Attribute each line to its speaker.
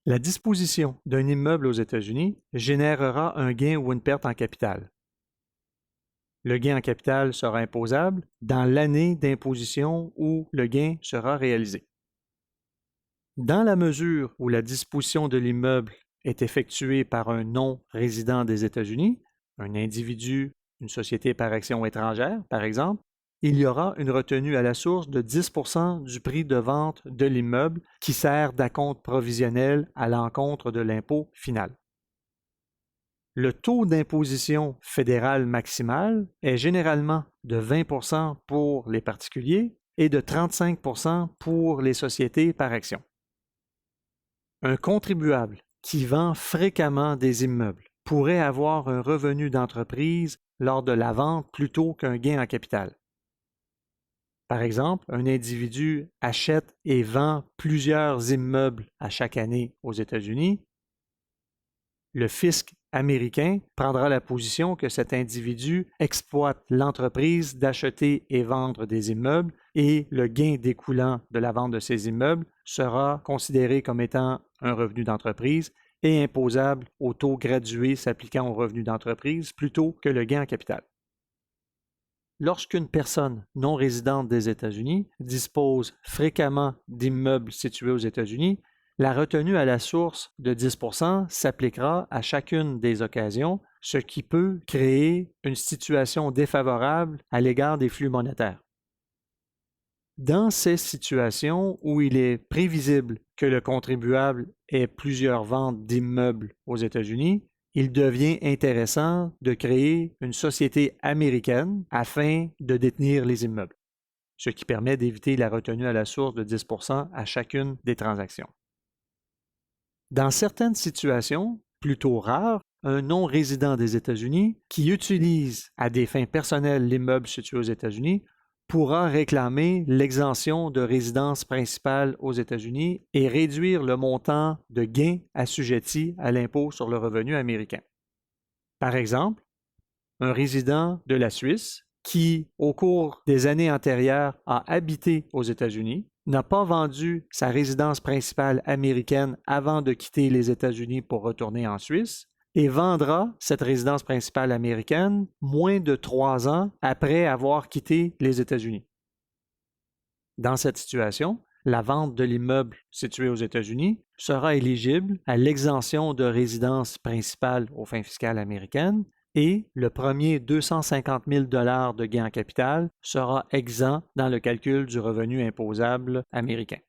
Speaker 1: La disposition d'un immeuble aux États-Unis générera un gain ou une perte en capital. Le gain en capital sera imposable dans l'année d'imposition où le gain sera réalisé. Dans la mesure où la disposition de l'immeuble est effectuée par un non-résident des États-Unis, un individu, une société par action étrangère, par exemple, il y aura une retenue à la source de 10% du prix de vente de l'immeuble qui sert d'acompte provisionnel à l'encontre de l'impôt final. Le taux d'imposition fédéral maximal est généralement de 20% pour les particuliers et de 35% pour les sociétés par action. Un contribuable qui vend fréquemment des immeubles pourrait avoir un revenu d'entreprise lors de la vente plutôt qu'un gain en capital. Par exemple, un individu achète et vend plusieurs immeubles à chaque année aux États-Unis. Le fisc américain prendra la position que cet individu exploite l'entreprise d'acheter et vendre des immeubles et le gain découlant de la vente de ces immeubles sera considéré comme étant un revenu d'entreprise et imposable au taux gradué s'appliquant au revenu d'entreprise plutôt que le gain en capital. Lorsqu'une personne non résidente des États-Unis dispose fréquemment d'immeubles situés aux États-Unis, la retenue à la source de 10% s'appliquera à chacune des occasions, ce qui peut créer une situation défavorable à l'égard des flux monétaires. Dans ces situations où il est prévisible que le contribuable ait plusieurs ventes d'immeubles aux États-Unis, il devient intéressant de créer une société américaine afin de détenir les immeubles, ce qui permet d'éviter la retenue à la source de 10% à chacune des transactions. Dans certaines situations, plutôt rares, un non-résident des États-Unis qui utilise à des fins personnelles l'immeuble situé aux États-Unis pourra réclamer l'exemption de résidence principale aux États-Unis et réduire le montant de gain assujetti à l'impôt sur le revenu américain. Par exemple, un résident de la Suisse qui, au cours des années antérieures, a habité aux États-Unis, n'a pas vendu sa résidence principale américaine avant de quitter les États-Unis pour retourner en Suisse et vendra cette résidence principale américaine moins de 3 ans après avoir quitté les États-Unis. Dans cette situation, la vente de l'immeuble situé aux États-Unis sera éligible à l'exemption de résidence principale aux fins fiscales américaines et le premier 250 000 $ de gain en capital sera exempt dans le calcul du revenu imposable américain.